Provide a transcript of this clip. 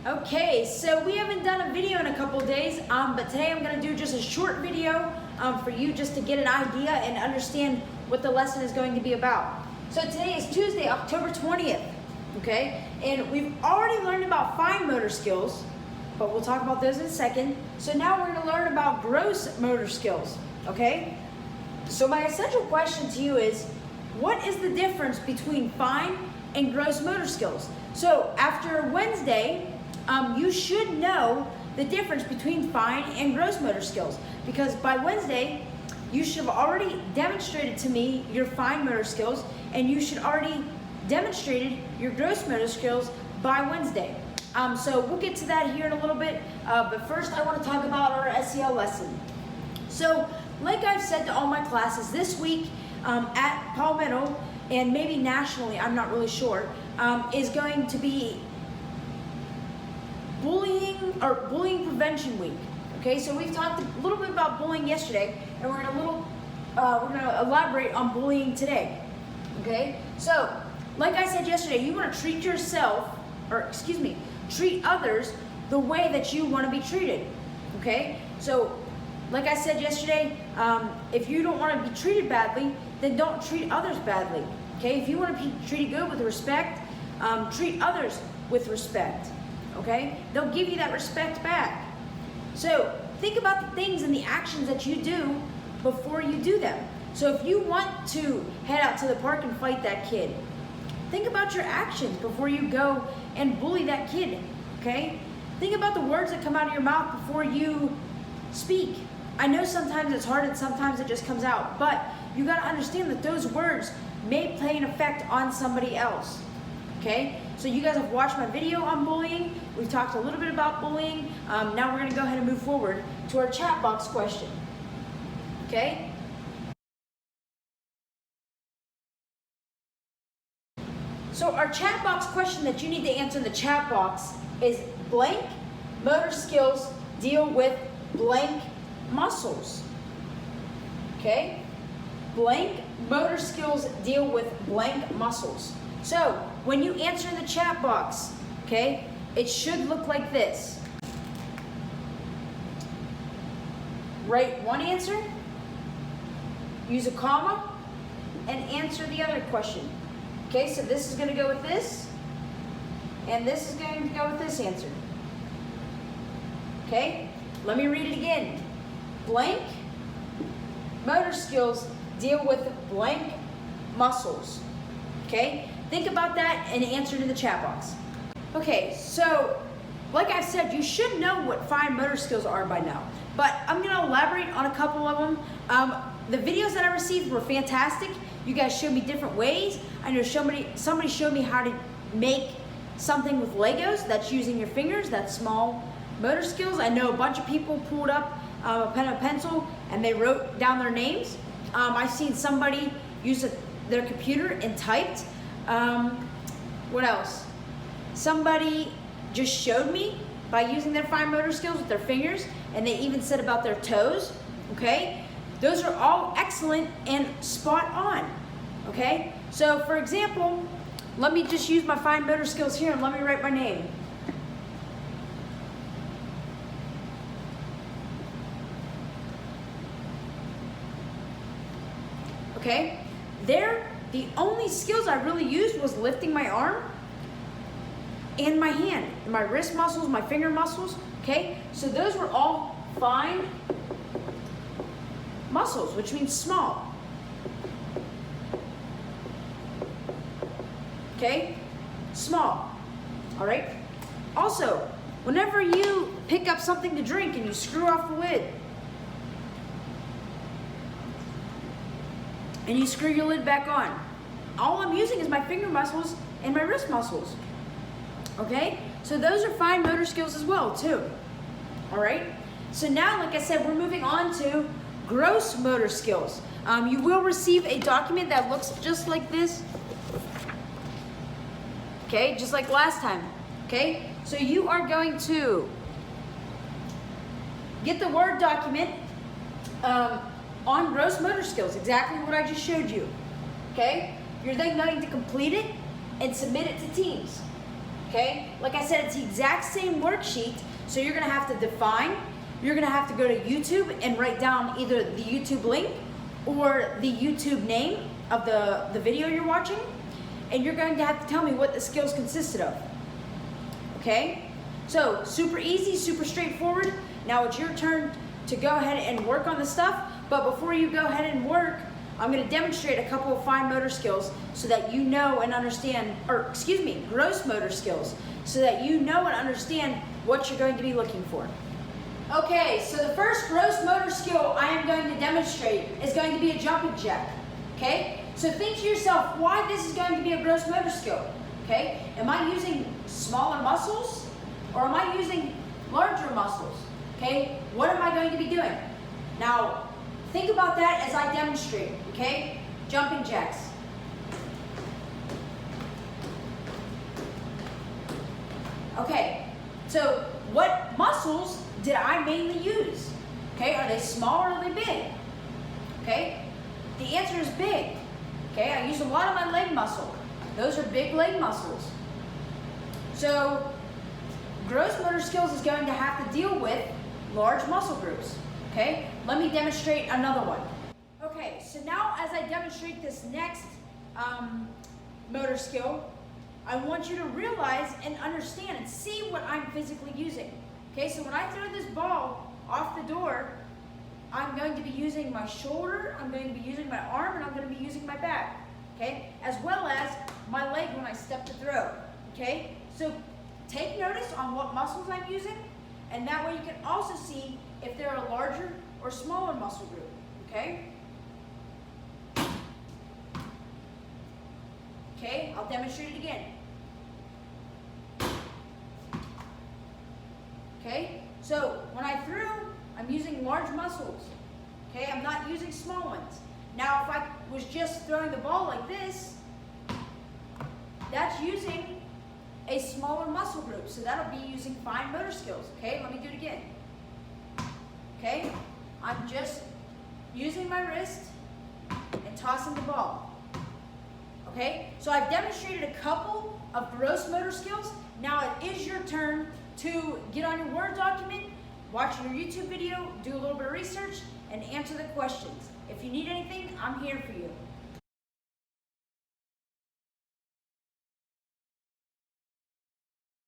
Okay, so we haven't done a video in a couple days, but today I'm gonna do just a short video for you just to get an idea and understand what the lesson is going to be about. So today is Tuesday, October 20th, okay? And we've already learned about fine motor skills, but we'll talk about those in a second. So now we're gonna learn about gross motor skills, okay? So my essential question to you is, what is the difference between fine and gross motor skills? So after Wednesday, you should know the difference between fine and gross motor skills, because by Wednesday, you should have already demonstrated to me your fine motor skills, and you should already demonstrated your gross motor skills by Wednesday. So we'll get to that here in a little bit, but first I want to talk about our SEL lesson. So like I've said to all my classes, this week at Palmetto, and maybe nationally, I'm not really sure, is going to be bullying prevention week. Okay, so we've talked a little bit about bullying yesterday, and we're gonna elaborate on bullying today. Okay, so like I said yesterday, you want to treat treat others the way that you want to be treated. Okay, so like I said yesterday, if you don't want to be treated badly, then don't treat others badly. Okay, if you want to be treated good with respect, treat others with respect. Okay, they'll give you that respect back. So think about the things and the actions that you do before you do them. So if you want to head out to the park and fight that kid, think about your actions before you go and bully that kid. Okay, think about the words that come out of your mouth before you speak. I know sometimes it's hard and sometimes it just comes out, but you got to understand that those words may play an effect on somebody else. Okay, so you guys have watched my video on bullying. We've talked a little bit about bullying. Now we're going to go ahead and move forward to our chat box question. Okay? So our chat box question that you need to answer in the chat box is blank motor skills deal with blank muscles. Okay? Blank motor skills deal with blank muscles. So when you answer in the chat box, okay, it should look like this. Write one answer, use a comma, and answer the other question. Okay, so this is going to go with this, and this is going to go with this answer. Okay, let me read it again. Blank motor skills deal with blank muscles. Okay, think about that and answer it in the chat box. Okay, so like I said, you should know what fine motor skills are by now, but I'm going to elaborate on a couple of them. The videos that I received were fantastic. You guys showed me different ways. I know somebody showed me how to make something with Legos. That's using your fingers. That's small motor skills. I know a bunch of people pulled up a pen and pencil and they wrote down their names. I've seen somebody use their computer and typed. What else? Somebody just showed me by using their fine motor skills with their fingers, and they even said about their toes. Okay, those are all excellent and spot on. Okay, so for example, let me just use my fine motor skills here and let me write my name. Okay, the only skills I really used was lifting my arm and my hand, my wrist muscles, my finger muscles. Okay, so those were all fine muscles, which means small. Okay, small. All right. Also, whenever you pick up something to drink and you screw off the lid, and you screw your lid back on, all I'm using is my finger muscles and my wrist muscles. Okay, so those are fine motor skills as well too. All right, so now like I said, we're moving on to gross motor skills. You will receive a document that looks just like this. Okay, just like last time. Okay, so you are going to get the Word document on gross motor skills, exactly what I just showed you. Okay, you're then going to complete it and submit it to Teams. okay? Like I said, it's the exact same worksheet, so you're gonna have to define, you're gonna have to go to YouTube and write down either the YouTube link or the YouTube name of the video you're watching, and you're going to have to tell me what the skills consisted of, okay? So, super easy, super straightforward. Now it's your turn to go ahead and work on the stuff, but before you go ahead and work, I'm gonna demonstrate a couple of fine motor skills so that you know and understand, or excuse me, gross motor skills, so that you know and understand what you're going to be looking for. Okay, so the first gross motor skill I am going to demonstrate is going to be a jumping jack, okay? So think to yourself why this is going to be a gross motor skill, okay? Am I using smaller muscles or am I using larger muscles, okay? What am I going to be doing? Now, think about that as I demonstrate, okay? Jumping jacks. Okay, so what muscles did I mainly use? Okay, are they small or are they big? Okay, the answer is big. Okay, I use a lot of my leg muscle. Those are big leg muscles. So, gross motor skills is going to have to deal with large muscle groups. Okay, let me demonstrate another one. Okay, so now as I demonstrate this next motor skill, I want you to realize and understand and see what I'm physically using. Okay, so when I throw this ball off the door, I'm going to be using my shoulder, I'm going to be using my arm, and I'm going to be using my back. Okay, as well as my leg when I step to throw. Okay, so take notice on what muscles I'm using, and that way you can also see if they're a larger or smaller muscle group. Okay? Okay, I'll demonstrate it again. Okay, so when I threw, I'm using large muscles. Okay, I'm not using small ones. Now, if I was just throwing the ball like this, that's using a smaller muscle group. So that'll be using fine motor skills. Okay, let me do it again. Okay, I'm just using my wrist and tossing the ball. Okay, so I've demonstrated a couple of gross motor skills. Now it is your turn to get on your Word document, watch your YouTube video, do a little bit of research, and answer the questions. If you need anything, I'm here for you.